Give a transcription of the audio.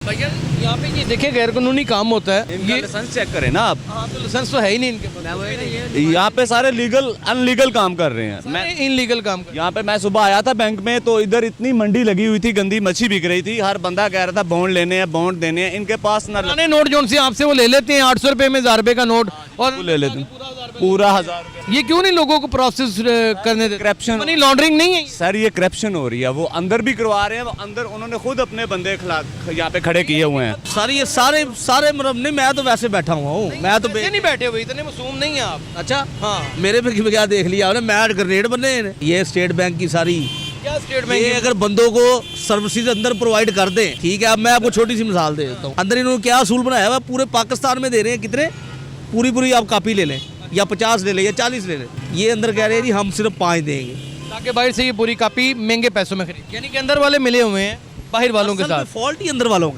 भैया यहाँ पे ये देखिए गैर कानूनी काम होता है, इनका ये लाइसेंस चेक करें ना आप। हाँ तो लाइसेंस तो है ही नहीं इनके पास, यहाँ पे सारे लीगल अनलीगल काम कर रहे हैं। मैं इनलीगल काम कर। यहाँ पे मैं सुबह आया था बैंक में, तो इधर इतनी मंडी लगी हुई थी, गंदी मच्छी बिक रही थी। हर बंदा कह रहा था बॉन्ड लेने हैं, बॉन्ड देने हैं। इनके पास ना पुराने नोट जो से आपसे वो ले लेते हैं 800 रुपए में 1000 रुपए का नोट और ले लेते हैं पूरा 1000 रुपये। ये क्यों नहीं लोगों को प्रोसेस करने देते? Corruption। मनी लॉन्ड्रिंग नहीं है? सर ये करप्शन हो रही है, वो अंदर भी करवा रहे हैं। वो अंदर उन्होंने खुद अपने बंदे यहाँ पे खड़े किए हुए हैं। सर ये सारे मतलब नहीं, मैं तो वैसे बैठा हुआ हूँ, मैं तो नहीं बैठे हुए, इतने मासूम नहीं है आप। अच्छा हाँ मेरे पे क्या देख लिया आपने, मैं ग्रेनेड बने हैं। ये स्टेट बैंक की सारी, क्या स्टेट ये बैंक अगर बंदों को सर्विसेज अंदर प्रोवाइड कर दें, ठीक है। अब मैं आपको छोटी सी मिसाल दे देता हूँ। अंदर इन्होंने क्या असूल बनाया हुआ, पूरे पाकिस्तान में दे रहे हैं कितने, पूरी आप कॉपी ले लें या 50 ले लें या 40 ले लें। ये अंदर कह रहे हैं जी हम सिर्फ 5 देंगे, ताकि बाहर से ये पूरी कॉपी महंगे पैसों में खरीद, यानी कि अंदर वाले मिले हुए हैं बाहर वालों के साथ। फॉल्ट ही अंदर वालों का